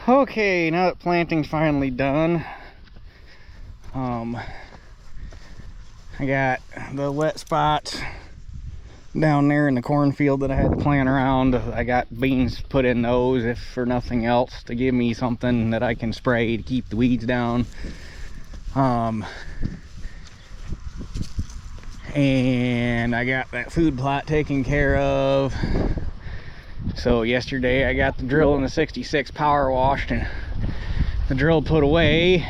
Okay, now that planting's finally done, I got the wet spots down there in the cornfield that I had to plant around. I got beans put in those, if for nothing else, to give me something that I can spray to keep the weeds down. And I got that food plot taken care of. So yesterday I got the drill and the 66 power washed and the drill put away.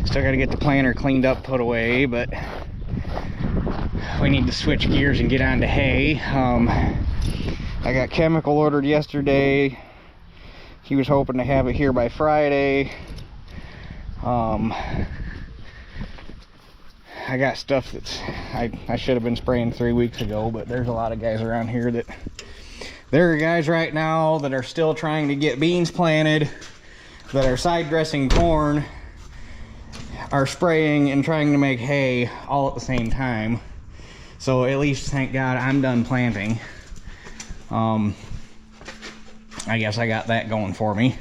Still got to get the planter cleaned up, put away, but we need to switch gears and get on to hay. I got chemical ordered yesterday. He was hoping to have it here by Friday. I got stuff that's I should have been spraying 3 weeks ago, but there's a lot of guys around here that there are guys right now that are still trying to get beans planted, that are side dressing corn, are spraying and trying to make hay all at the same time. So at least, thank God, I'm done planting. I guess I got that going for me.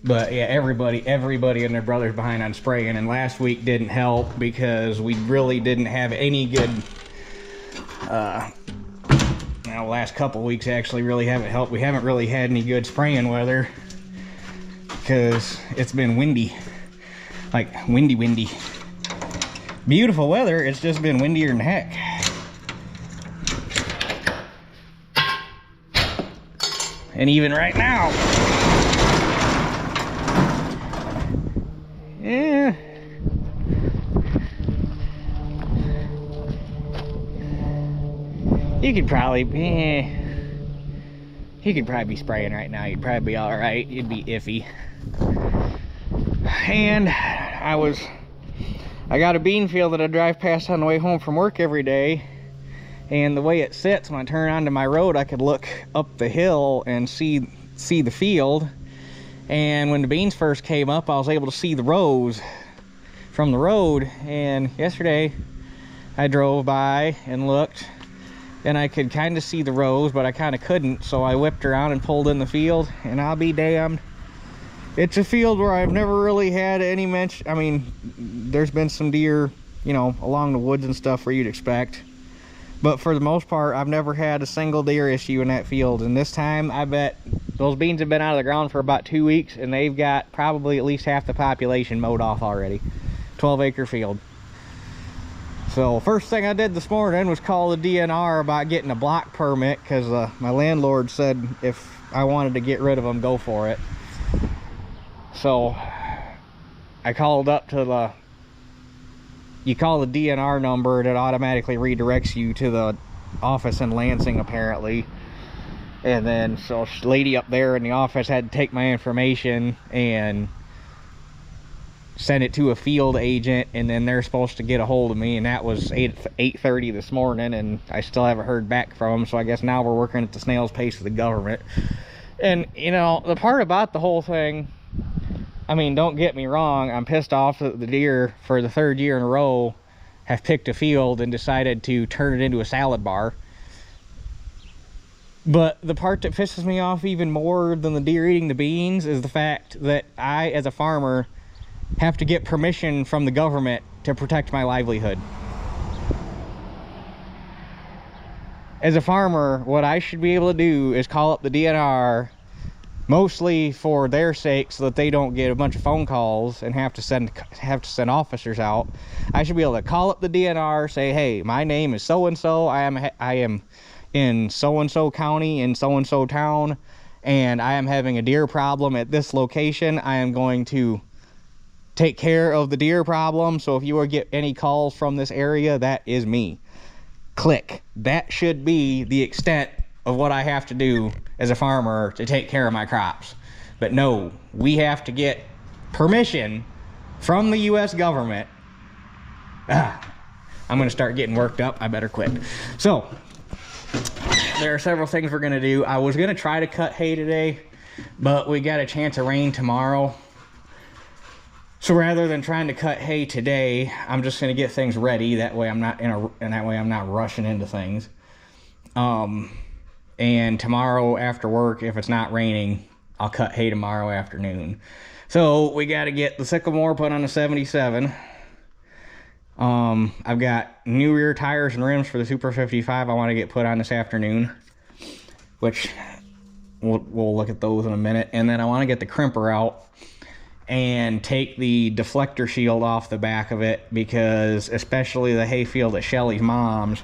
But yeah, everybody and their brother's behind on spraying, and last week didn't help because we really didn't have any good, last couple weeks actually really haven't helped. We haven't really had any good spraying weather because it's been windy, like windy. Beautiful weather, it's just been windier than heck. And even right now, yeah, you could probably be spraying right now. You'd probably be all right. You'd be iffy. And I got a bean field that I drive past on the way home from work every day, and the way it sits, when I turn onto my road, I could look up the hill and see the field. And when the beans first came up, I was able to see the rows from the road. And yesterday I drove by and looked, and I could kind of see the rows, but I kind of couldn't. So I whipped around and pulled in the field, and I'll be damned, it's a field where I've never really had any mention. I mean, there's been some deer, along the woods and stuff where you'd expect. But for the most part, I've never had a single deer issue in that field. And this time, I bet those beans have been out of the ground for about 2 weeks, and they've got probably at least half the population mowed off already. 12-acre field. So first thing I did this morning was call the DNR about getting a block permit, because my landlord said if I wanted to get rid of them, go for it. So I called up to you call the DNR number, and it automatically redirects you to the office in Lansing, apparently. And then, so a lady up there in the office had to take my information and send it to a field agent, and then they're supposed to get a hold of me, and that was 8:30 this morning, and I still haven't heard back from them. So I guess now we're working at the snail's pace of the government. And, the part about the whole thing, I mean, don't get me wrong, I'm pissed off that the deer, for the 3rd year in a row, have picked a field and decided to turn it into a salad bar. But the part that pisses me off even more than the deer eating the beans is the fact that I, as a farmer, have to get permission from the government to protect my livelihood. As a farmer, what I should be able to do is call up the DNR, mostly for their sake, so that they don't get a bunch of phone calls and have to send officers out. I should be able to call up the DNR, say, hey, my name is so-and-so, I am in so-and-so county, in so-and-so town, and I am having a deer problem at this location. I am going to take care of the deer problem, so if you get any calls from this area, that is me. Click. That should be the extent of what I have to do as a farmer to take care of my crops. But no, we have to get permission from the US government. I'm gonna start getting worked up. I better quit. So there are several things we're gonna do. I was gonna try to cut hay today, but we got a chance of rain tomorrow. So rather than trying to cut hay today, I'm just gonna get things ready. That way I'm not rushing into things. And tomorrow after work, if it's not raining, I'll cut hay tomorrow afternoon. So we got to get the Sycamore put on the 77. I've got new rear tires and rims for the Super 55 I want to get put on this afternoon, which we'll look at those in a minute. And then I want to get the crimper out and take the deflector shield off the back of it, because especially the hayfield at Shelly's mom's,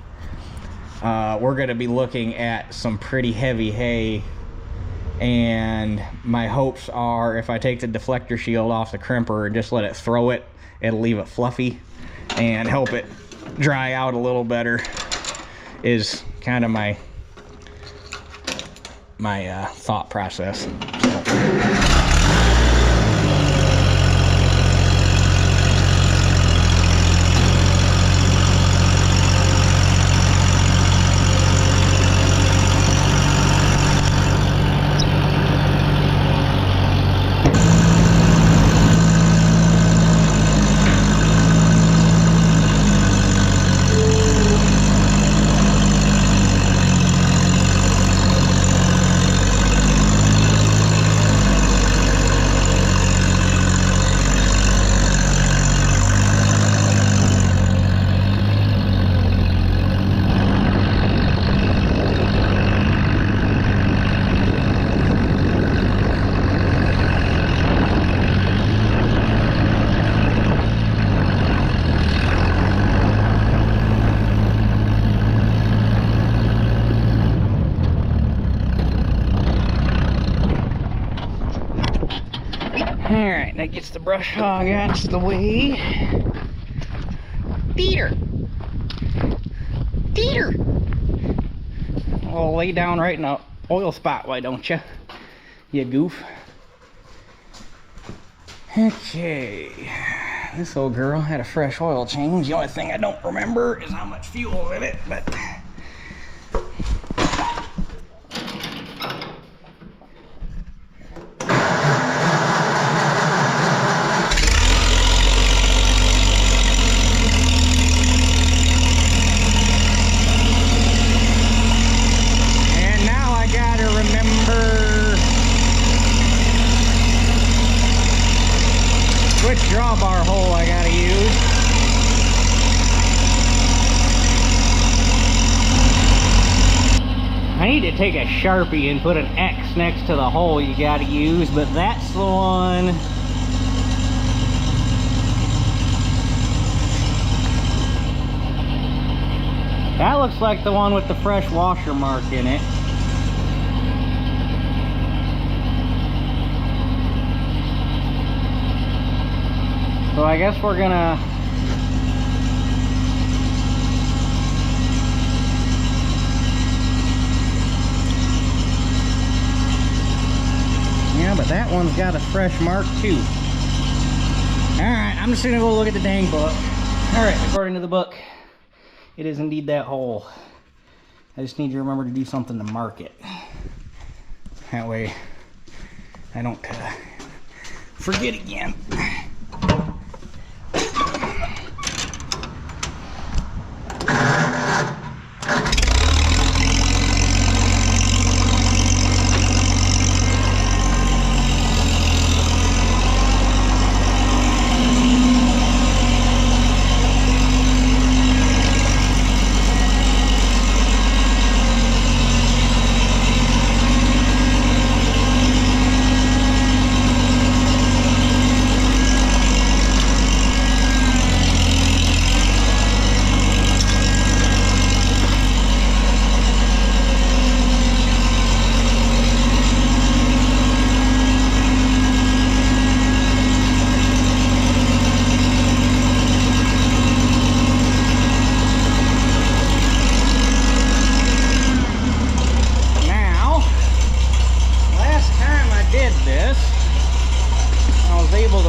we're going to be looking at some pretty heavy hay, and my hopes are if I take the deflector shield off the crimper and just let it throw it, it'll leave it fluffy and help it dry out a little better, is kind of my thought process. Alright, that gets the brush hog out of the way. Peter! Peter! Well, lay down right in a oil spot, why don't you? You goof. Okay. This old girl had a fresh oil change. The only thing I don't remember is how much fuel in it, but... which drawbar hole I gotta use. I need to take a Sharpie and put an X next to the hole you gotta use, but that's the one. That looks like the one with the fresh washer mark in it. So I guess we're gonna yeah, but that one's got a fresh mark too. Alright, I'm just gonna go look at the dang book. Alright, according to the book, it is indeed that hole. I just need to remember to do something to mark it. That way I don't forget again.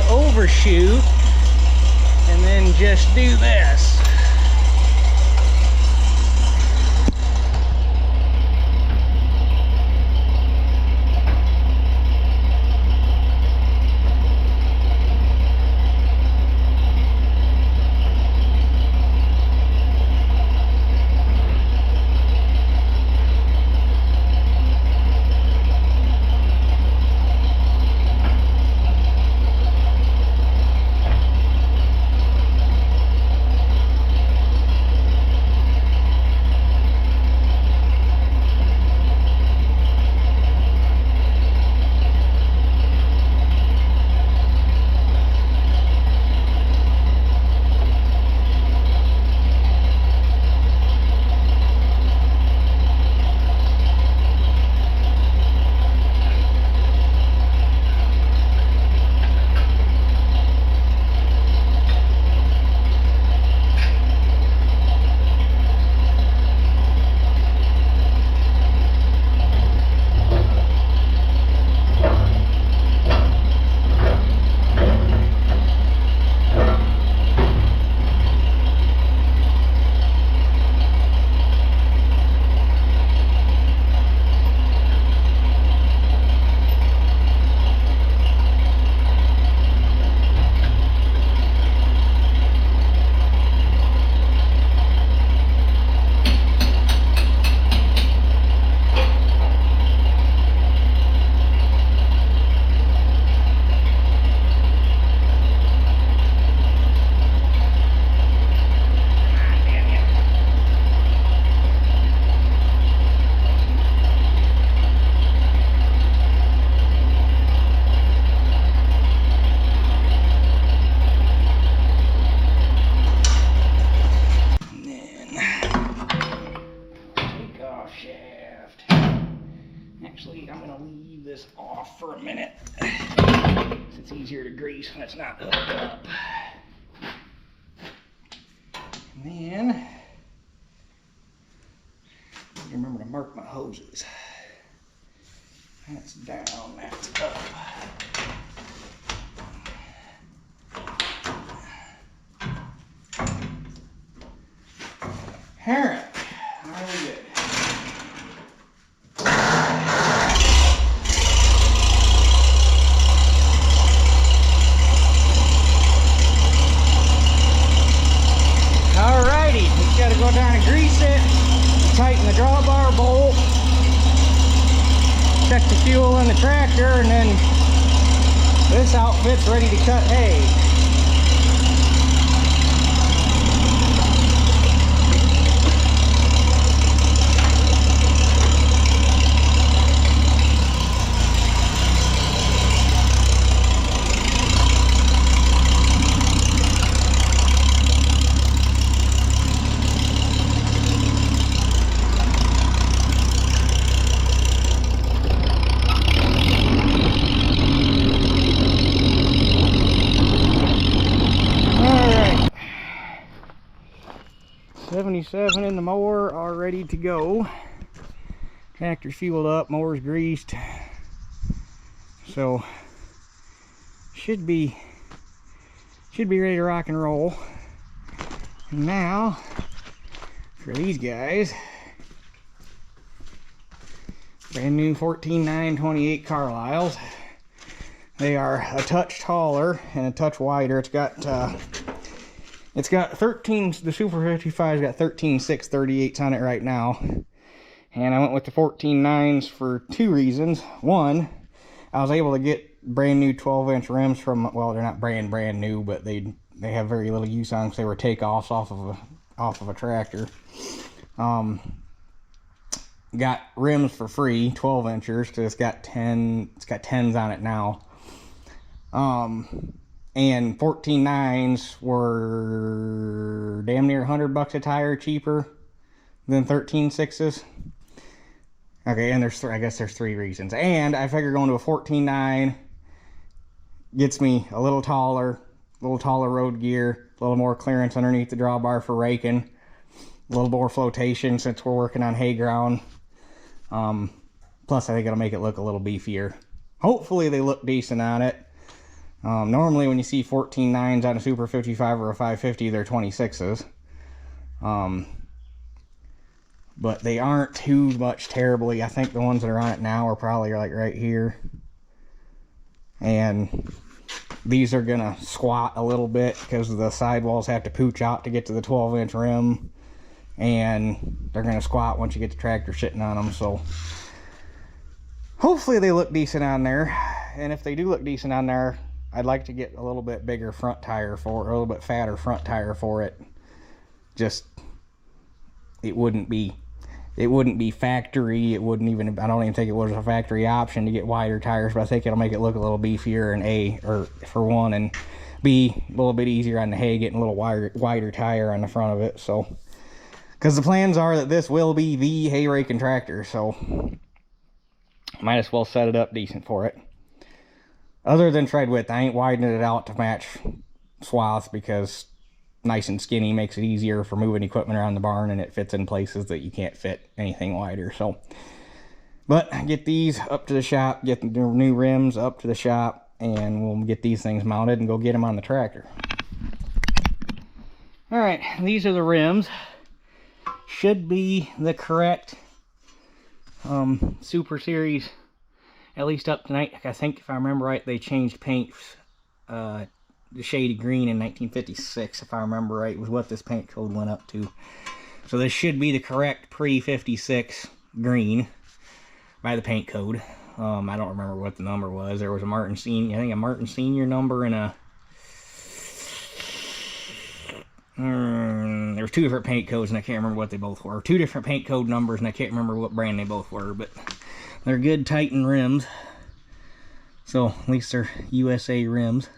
Overshoot and then just do this. and it's not hooked up. And then, remember to mark my hoses. That's down, that's up. Alright, are we good? Alrighty, just gotta go down and grease it, tighten the drawbar bolt, check the fuel in the tractor, and then this outfit's ready to cut hay. Alright, 77 in the mower, all ready to go. Tractor's fueled up, mower's greased, so should be ready to rock and roll. And now for these guys, brand new 14.928 Carlisles. They are a touch taller and a touch wider. It's got 13, the Super 55's got 13.638s on it right now. And I went with the 14.9s for two reasons. One, I was able to get brand new 12-inch rims from, well, they're not brand new, but they have very little use on them because they were takeoffs off of a tractor. Got rims for free, 12 inchers, because it's got 10s on it now. And 14.9s were damn near $100 a tire cheaper than 13.6s. Okay, and I guess there's three reasons. And I figure going to a 14.9 gets me a little taller road gear, a little more clearance underneath the drawbar for raking, a little more flotation since we're working on hay ground. Plus I think it'll make it look a little beefier. Hopefully they look decent on it. Normally when you see 14.9s on a Super 55 or a 550, they're 26s. But they aren't too much terribly. I think the ones that are on it now are probably like right here. And these are gonna squat a little bit because the sidewalls have to pooch out to get to the 12-inch rim. And they're gonna squat once you get the tractor sitting on them. So hopefully they look decent on there. And if they do look decent on there, I'd like to get a little bit bigger front tire for it, or a little bit fatter front tire for it. Just, it wouldn't be factory. It wouldn't even, I don't even think it was a factory option to get wider tires, but I think it'll make it look a little beefier, and for one, and B, a little bit easier on the hay, getting a little wider tire on the front of it. So, because the plans are that this will be the hay raking tractor, so might as well set it up decent for it. Other than tread width, I ain't widening it out to match swath, because nice and skinny makes it easier for moving equipment around the barn, and it fits in places that you can't fit anything wider. So, but get these up to the shop, get the new rims up to the shop, and we'll get these things mounted and go get them on the tractor. All right, these are the rims. Should be the correct Super Series, at least up tonight. I think if I remember right, they changed paint, the shady green in 1956, if I remember right, was what this paint code went up to. So this should be the correct pre-56 green by the paint code. I don't remember what the number was. There was a Martin Senior, I think a Martin Senior number and a there were two different paint codes and I can't remember what they both were. Two different paint code numbers and I can't remember what brand they both were, but they're good Titan rims. So at least they're USA rims.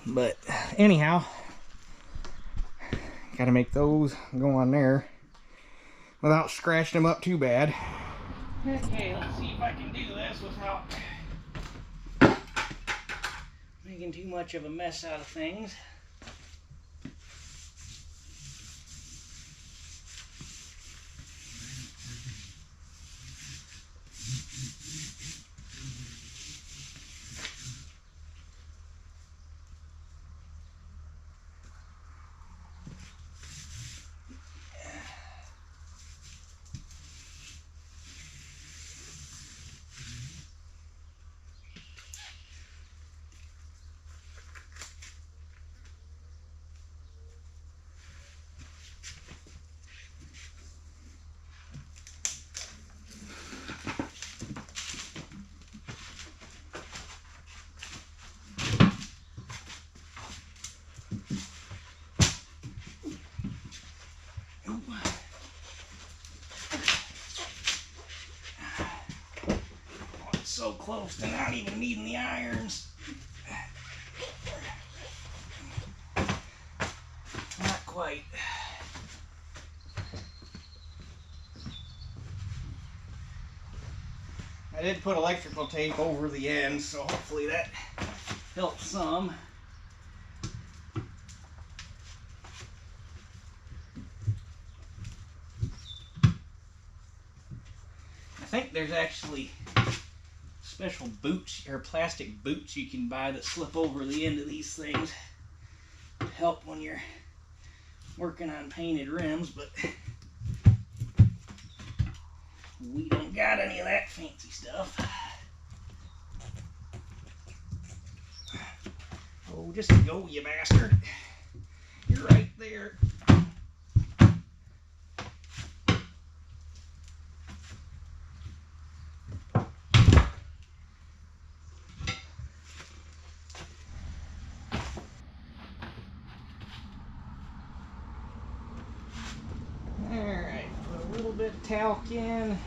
But anyhow, gotta make those go on there without scratching them up too bad. Okay, let's see if I can do this without making too much of a mess out of things. So close to not even needing the irons. Not quite. I did put electrical tape over the ends, so hopefully that helps some. I think there's actually special boots or plastic boots you can buy that slip over the end of these things to help when you're working on painted rims, but we don't got any of that fancy stuff. Oh, just go, you bastard. You're right there. Alright, put a little bit of talc in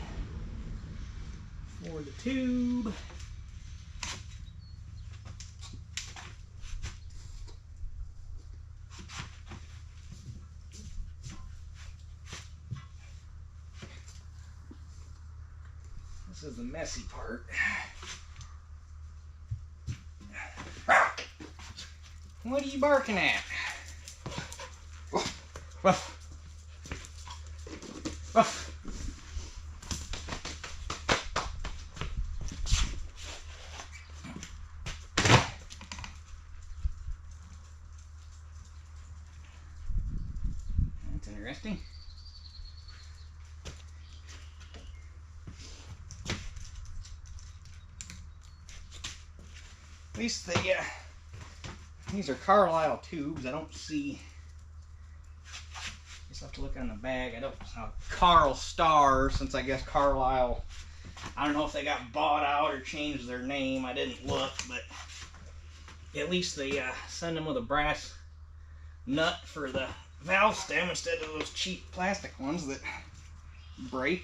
for the tube. This is the messy part. What are you barking at? Ruff. Ruff. That's interesting. At least these are Carlisle tubes. I don't see. Just have to look on the bag. I don't. Carl Star, since I guess Carlisle. I don't know if they got bought out or changed their name. I didn't look, but at least they send them with a brass nut for the valve stem instead of those cheap plastic ones that break.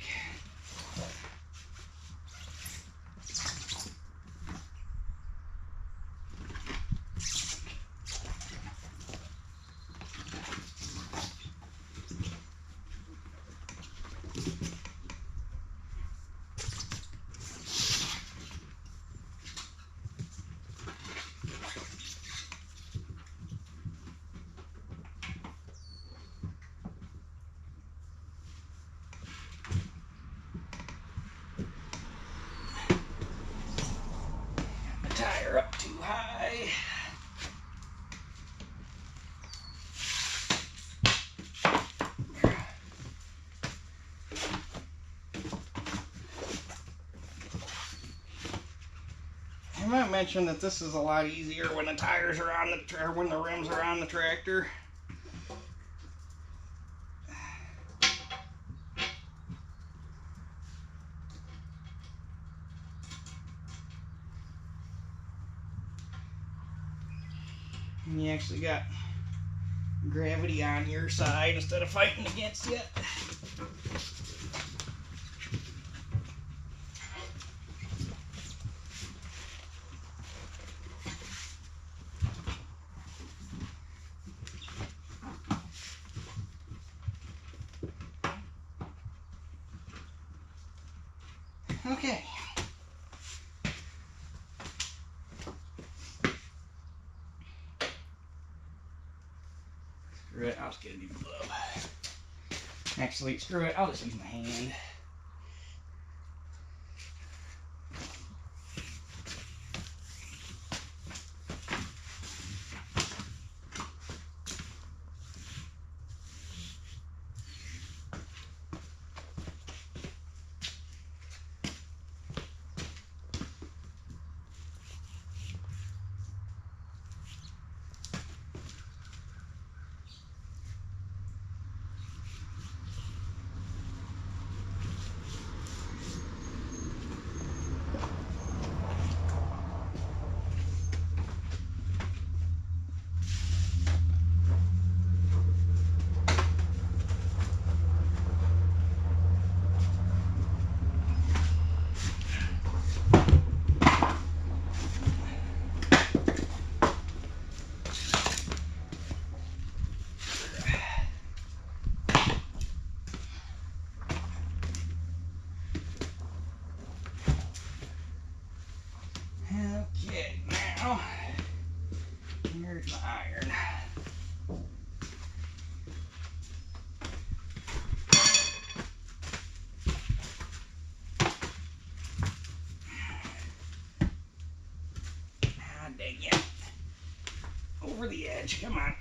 Tire up too high. I might mention that this is a lot easier when the tires are on the or when the rims are on the tractor. And you actually got gravity on your side instead of fighting against it. Okay. Screw it, I'll just get a new glove. Actually, screw it, I'll just use my hand. Okay, now, here's my iron. Ah, dang it. Over the edge, come on.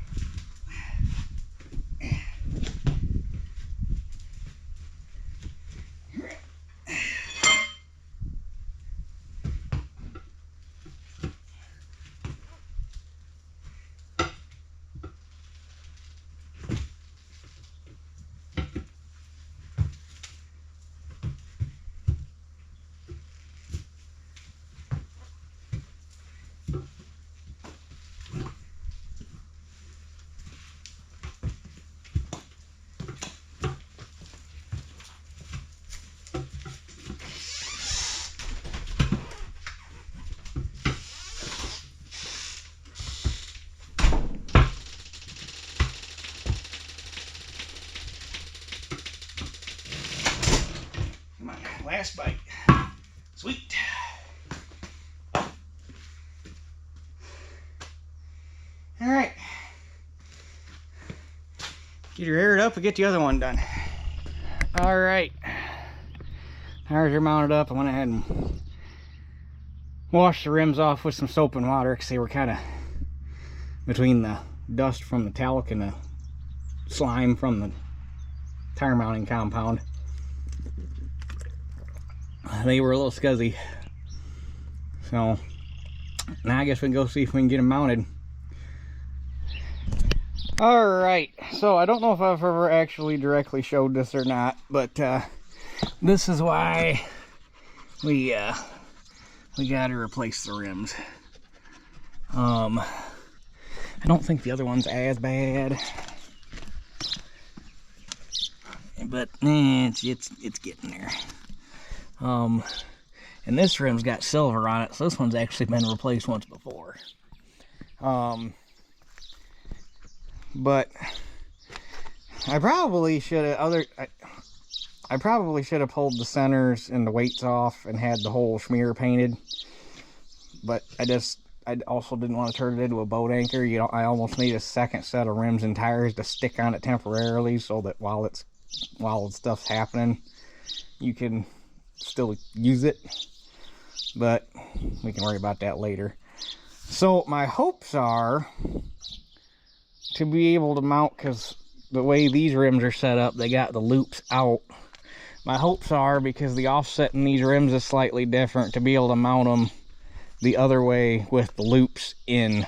Come on, last bite. Sweet. All right. Get your aired up and get the other one done. All right. Tires are mounted up. I went ahead and washed the rims off with some soap and water because they were kind of between the dust from the talc and the slime from the tire mounting compound. They were a little scuzzy. So now I guess we can go see if we can get them mounted. Alright, so I don't know if I've ever actually directly showed this or not, but this is why we gotta replace the rims. I don't think the other one's as bad, but it's getting there. And this rim's got silver on it, so this one's actually been replaced once before. But I probably should have I probably should have pulled the centers and the weights off and had the whole schmear painted. But I also didn't want to turn it into a boat anchor. You know, I almost need a second set of rims and tires to stick on it temporarily so that while stuff's happening, you can still use it. But we can worry about that later. So my hopes are to be able to mount, because the way these rims are set up, they got the loops out. My hopes are, because the offset in these rims is slightly different, to be able to mount them the other way with the loops in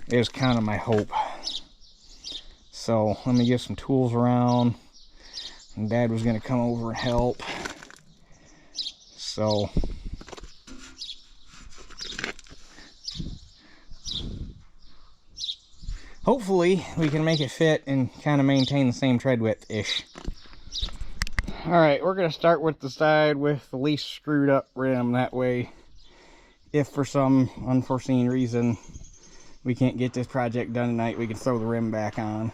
is kind of my hope. So let me get some tools around, and Dad was going to come over and help. So hopefully we can make it fit and kind of maintain the same tread width-ish. Alright, we're going to start with the side with the least screwed up rim. That way, if for some unforeseen reason we can't get this project done tonight, we can throw the rim back on.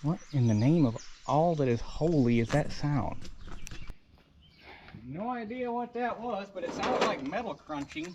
What in the name of all that is holy is that sound? No idea what that was, but it sounds like metal crunching.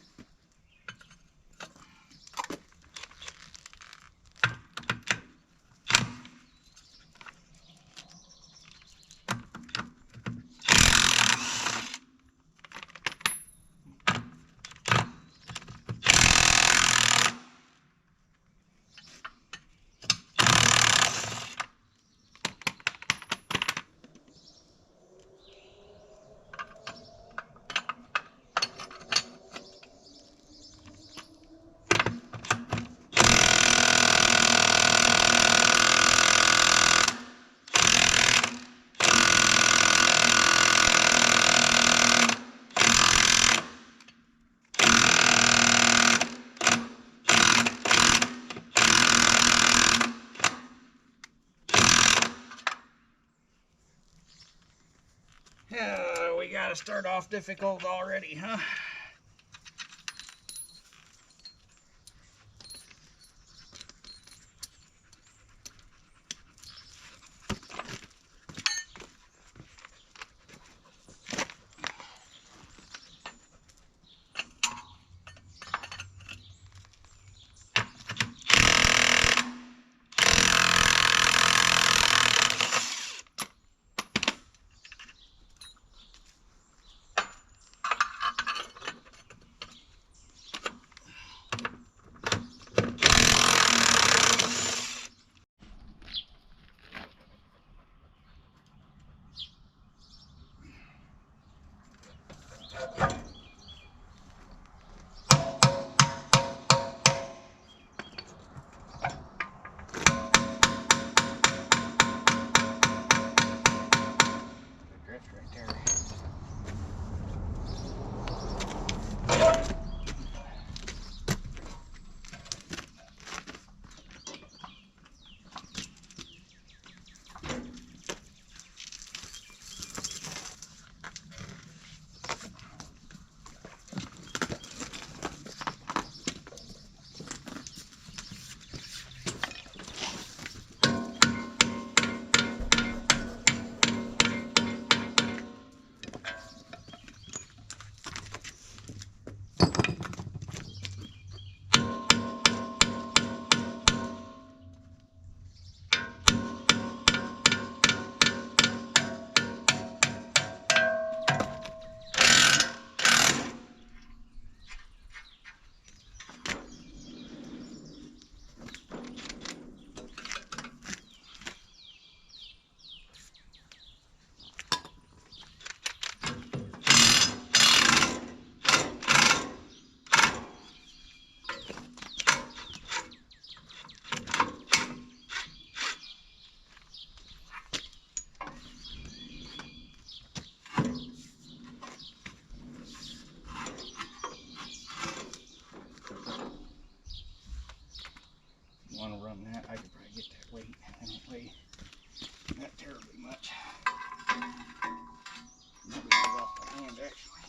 gotta start off difficult already, huh? Want to run that, I could probably get that weight. I don't weigh that terribly much. Maybe it's off the hand actually.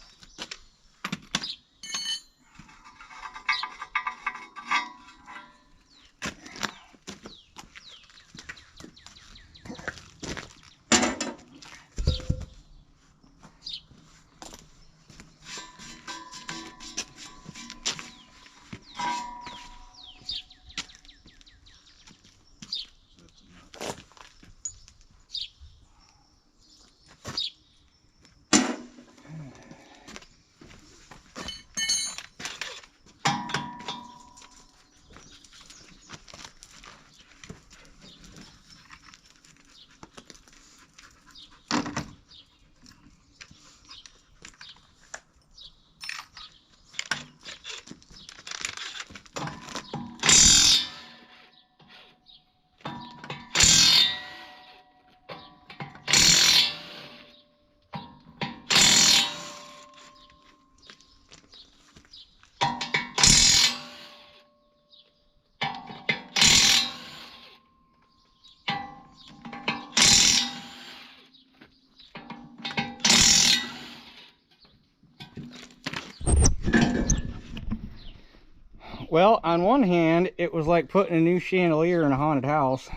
Well, on one hand, it was like putting a new chandelier in a haunted house.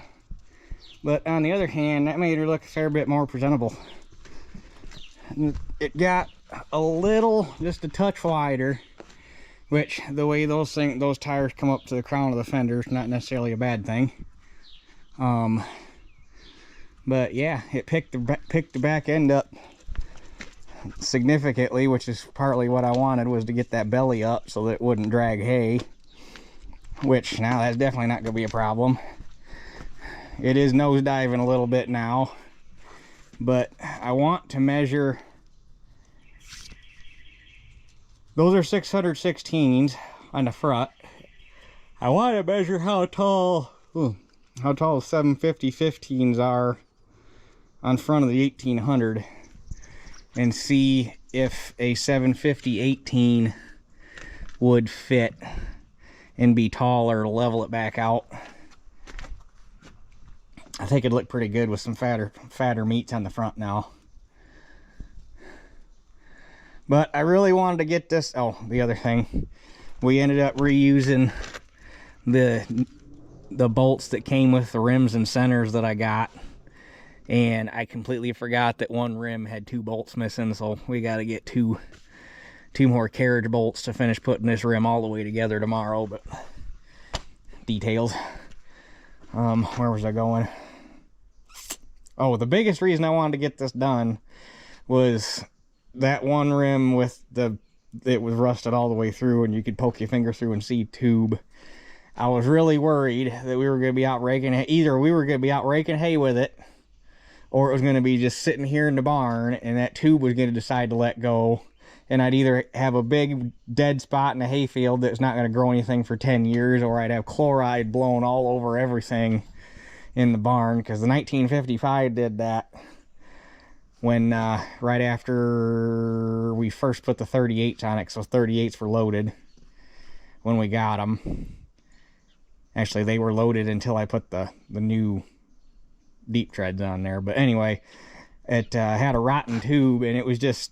But on the other hand, that made her look a fair bit more presentable. It got a little, just a touch wider, which the way those tires come up to the crown of the fender is not necessarily a bad thing. But yeah, it picked the back end up significantly, which is partly what I wanted, was to get that belly up so that it wouldn't drag hay. Which now that's definitely not going to be a problem. It is nosediving a little bit now, but I want to measure. Those are 616s on the front. I want to measure how tall 750 15s are on front of the 1800 and see if a 750 18 would fit and be taller to level it back out. I think it'd look pretty good with some fatter meats on the front now. But I really wanted to get this. Oh, the other thing, we ended up reusing the bolts that came with the rims and centers that I got, and I completely forgot that one rim had 2 bolts missing, so we got to get two more carriage bolts to finish putting this rim all the way together tomorrow. But details. Where was I going? Oh, the biggest reason I wanted to get this done was that one rim with it was rusted all the way through, and you could poke your finger through and see tube. I was really worried that we were going to be out raking, either we were going to be out raking hay with it, or it was going to be just sitting here in the barn, and that tube was going to decide to let go, and I'd either have a big dead spot in a hayfield that's not going to grow anything for 10 years, or I'd have chloride blown all over everything in the barn, because the 1955 did that when right after we first put the 38s on it, so 38s were loaded when we got them. Actually, they were loaded until I put the new deep treads on there. But anyway, it had a rotten tube, and it was just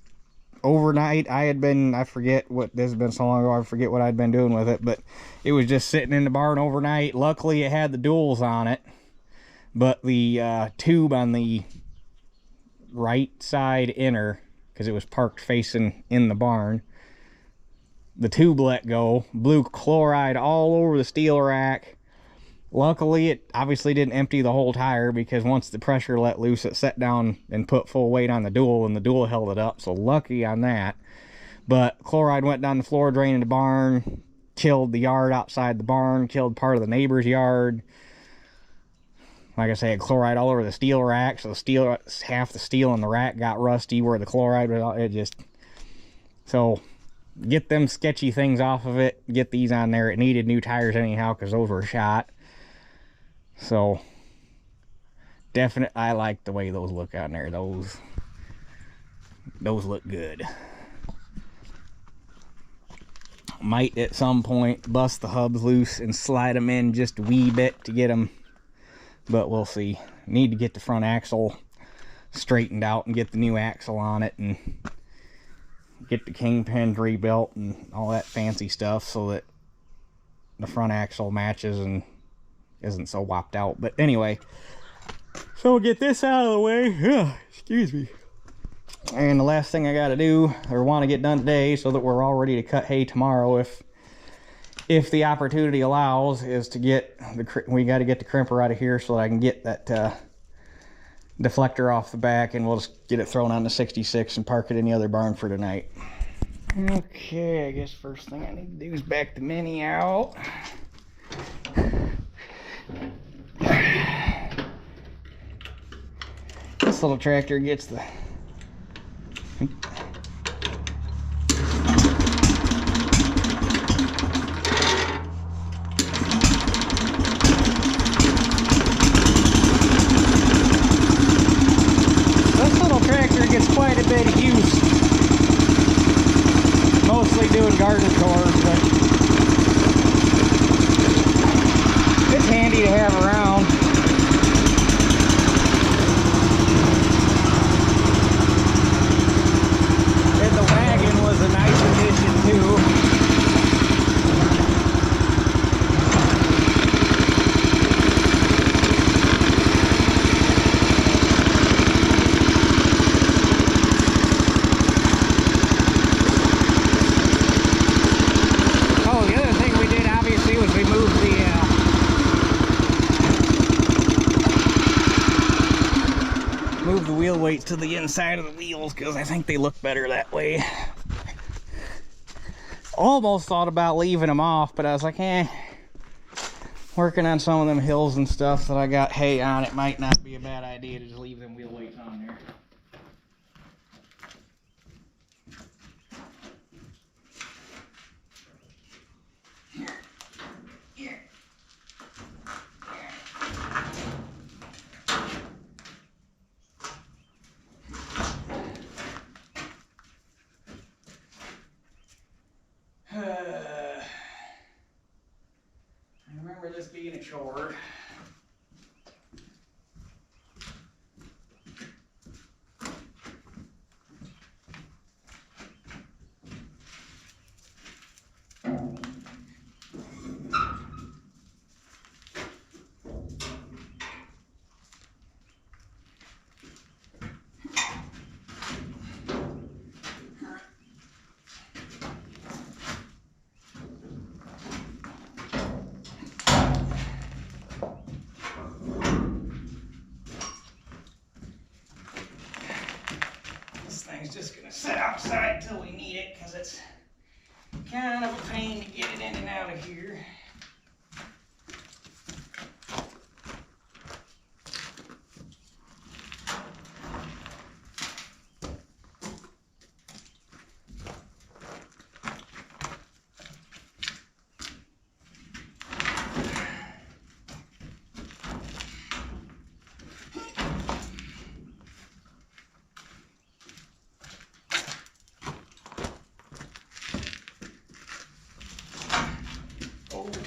overnight. I forget what, this has been so long ago, I forget what I'd been doing with it, but it was just sitting in the barn overnight. Luckily, it had the duals on it, but the tube on the right side inner, because it was parked facing in the barn, the tube let go, blew chloride all over the steel rack. Luckily, it obviously didn't empty the whole tire, because once the pressure let loose, it set down and put full weight on the dual, and the dual held it up, so lucky on that. But chloride went down the floor drain in the barn, killed the yard outside the barn, killed part of the neighbor's yard. Like I said, chloride all over the steel rack, so the steel, half the steel in the rack got rusty where the chloride was. It just, so get them sketchy things off of it, get these on there. It needed new tires anyhow, because those were shot. So definitely, I like the way those look on there. Those look good. Might at some point bust the hubs loose and slide them in just a wee bit to get them, but we'll see. Need to get the front axle straightened out and get the new axle on it, and get the kingpins rebuilt and all that fancy stuff, so that the front axle matches and isn't so whopped out. But anyway, so we'll get this out of the way. Excuse me. And the last thing I got to do, or want to get done today, so that we're all ready to cut hay tomorrow, if the opportunity allows, is to get we got to get the crimper out of here, so that I can get that deflector off the back, and we'll just get it thrown on the 66 and park it in the other barn for tonight. Okay, I guess first thing I need to do is back the Mini out. This little tractor gets the quite a bit of use, mostly doing garden chores, but it's handy to have around. And the wagon was a nice addition too. Move the wheel weights to the inside of the wheels, because I think they look better that way. Almost thought about leaving them off, but I was like, working on some of them hills and stuff that I got hay on, it might not be a bad idea to just leave them wheel weights on there. I remember this being a chore. kind of a pain to get it in and out of here.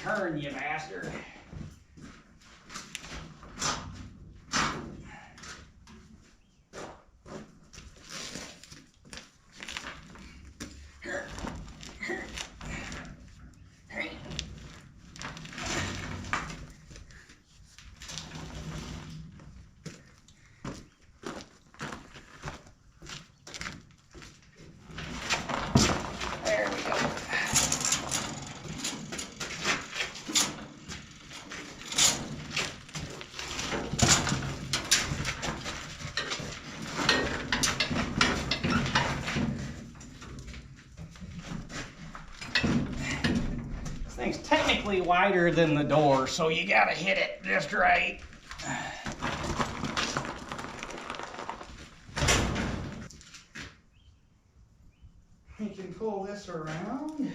Turn, you bastard. There we go. Thing's technically wider than the door, so you gotta hit it just right. You can pull this around.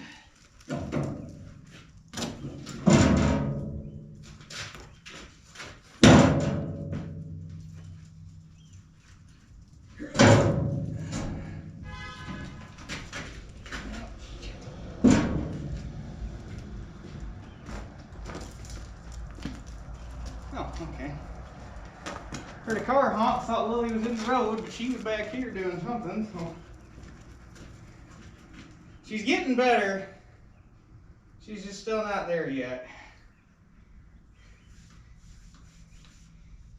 Oh, okay. Heard a car honk, thought Lily was in the road, but she was back here doing something, so. She's getting better. She's just still not there yet.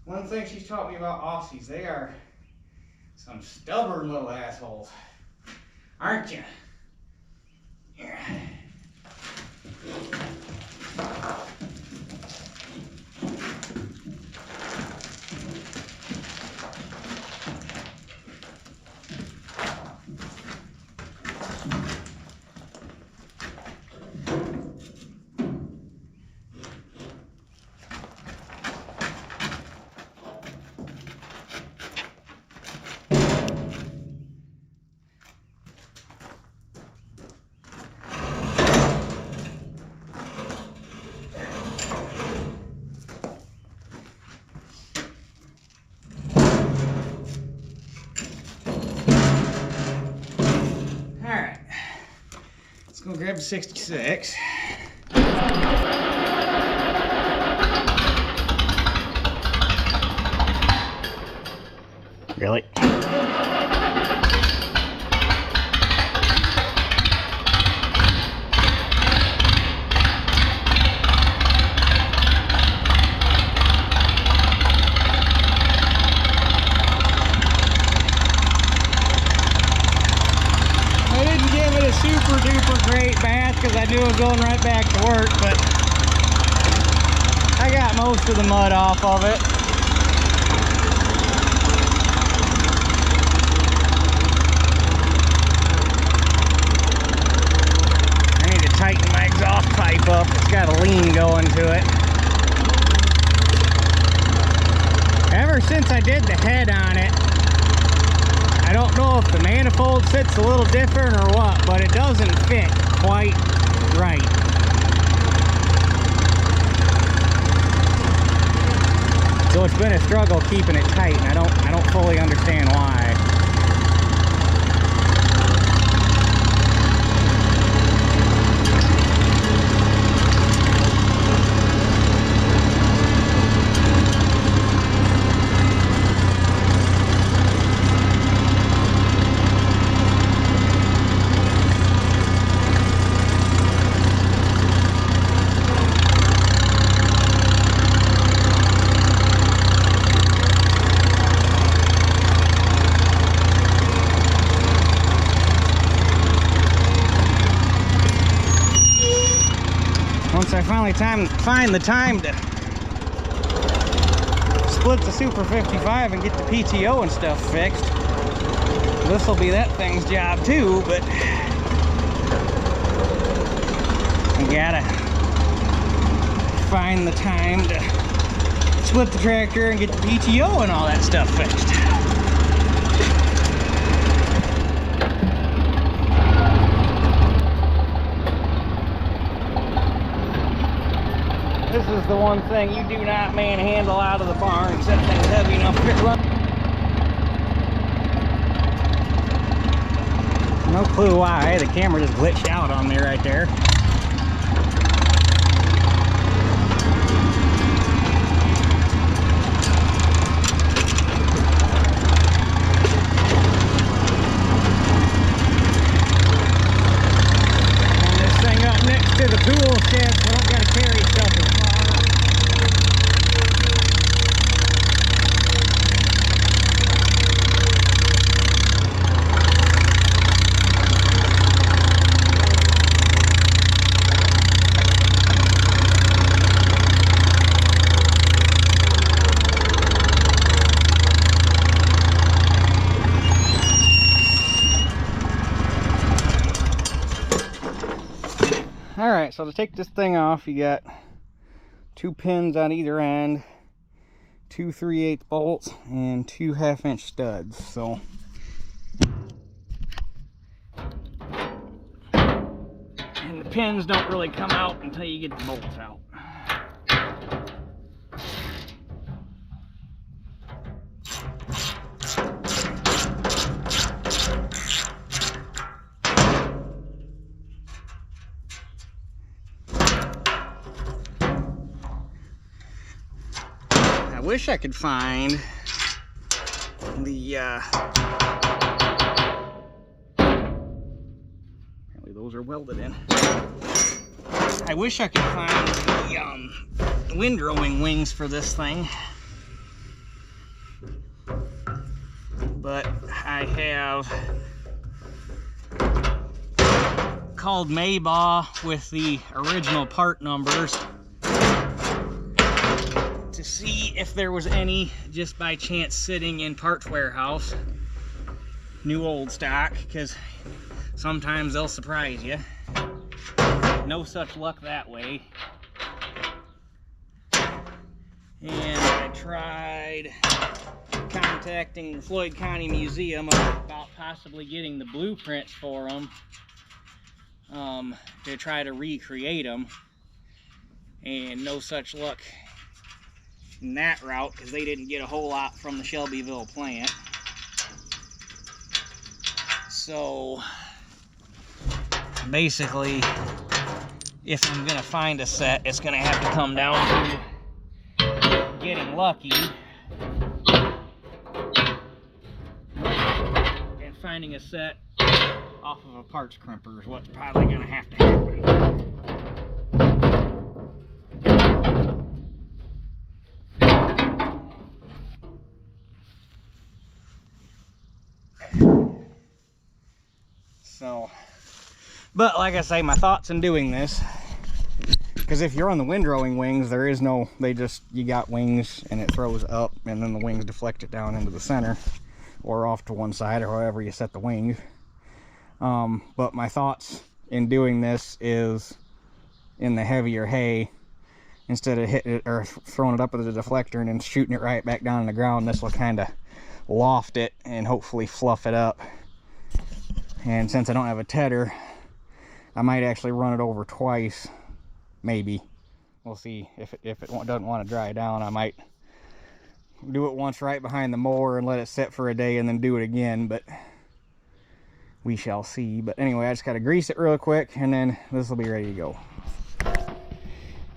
One thing she's taught me about Aussies, they are some stubborn little assholes. Aren't you? Yeah. Go grab the 66. Really? Super duper great bath because I knew I was going right back to work, but I got most of the mud off of it. I need to tighten my exhaust pipe up. It's got a lean going to it. Ever since I did the head on it, I don't know if the manifold sits a little different or what, but it doesn't fit quite right. So it's been a struggle keeping it tight, and I don't fully understand why. Once I finally find the time to split the Super 55 and get the PTO and stuff fixed, this will be that thing's job too, but You gotta find the time to split the tractor and get the PTO and all that stuff fixed. This is the one thing you do not manhandle out of the barn, except things heavy enough to run. No clue why, the camera just glitched out on me right there. And this thing up next to the tool shed, so I don't gotta carry stuff as far. Alright, so to take this thing off, you got 2 pins on either end, 2 3/8 bolts, and 2 1/2-inch studs. So and the pins don't really come out until you get the bolts out. I wish I could find the apparently those are welded in. I wish I could find the windrowing wings for this thing, but I have called Maybaugh with the original part numbers to see if there was any just by chance sitting in Parts Warehouse, new old stock, because sometimes they'll surprise you. No such luck that way. And I tried contacting the Floyd County Museum about possibly getting the blueprints for them to try to recreate them, and no such luck in that route, because they didn't get a whole lot from the Shelbyville plant. So basically, if I'm gonna find a set, it's gonna have to come down to getting lucky and finding a set off of a parts crimper is what's probably gonna have to happen. So, but like I say, my thoughts in doing this, because if you're on the windrowing wings, there is no, you got wings and it throws up and then the wings deflect it down into the center or off to one side or however you set the wings. But my thoughts in doing this is in the heavier hay, instead of hitting it or throwing it up with a deflector and then shooting it right back down on the ground, this will kind of loft it and hopefully fluff it up. And since I don't have a tedder, I might actually run it over twice, maybe. We'll see. If it doesn't want to dry down, I might do it once right behind the mower and let it sit for a day and then do it again, but we shall see. But anyway, I just got to grease it real quick and then this will be ready to go.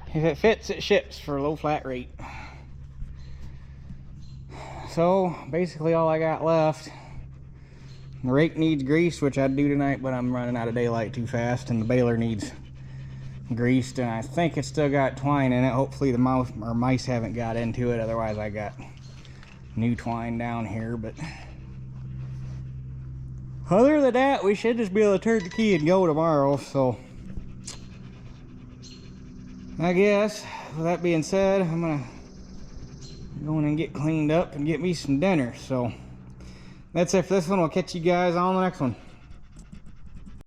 If it fits, it ships for a low flat rate. So basically all I got left, the rake needs grease, which I'd do tonight, but I'm running out of daylight too fast, and the baler needs greased, and I think it's still got twine in it. Hopefully the mice haven't got into it, otherwise I got new twine down here. But other than that, we should just be able to turn the key and go tomorrow. So I guess with that being said, I'm gonna go in and get cleaned up and get me some dinner. So that's it for this one. I'll catch you guys on the next one.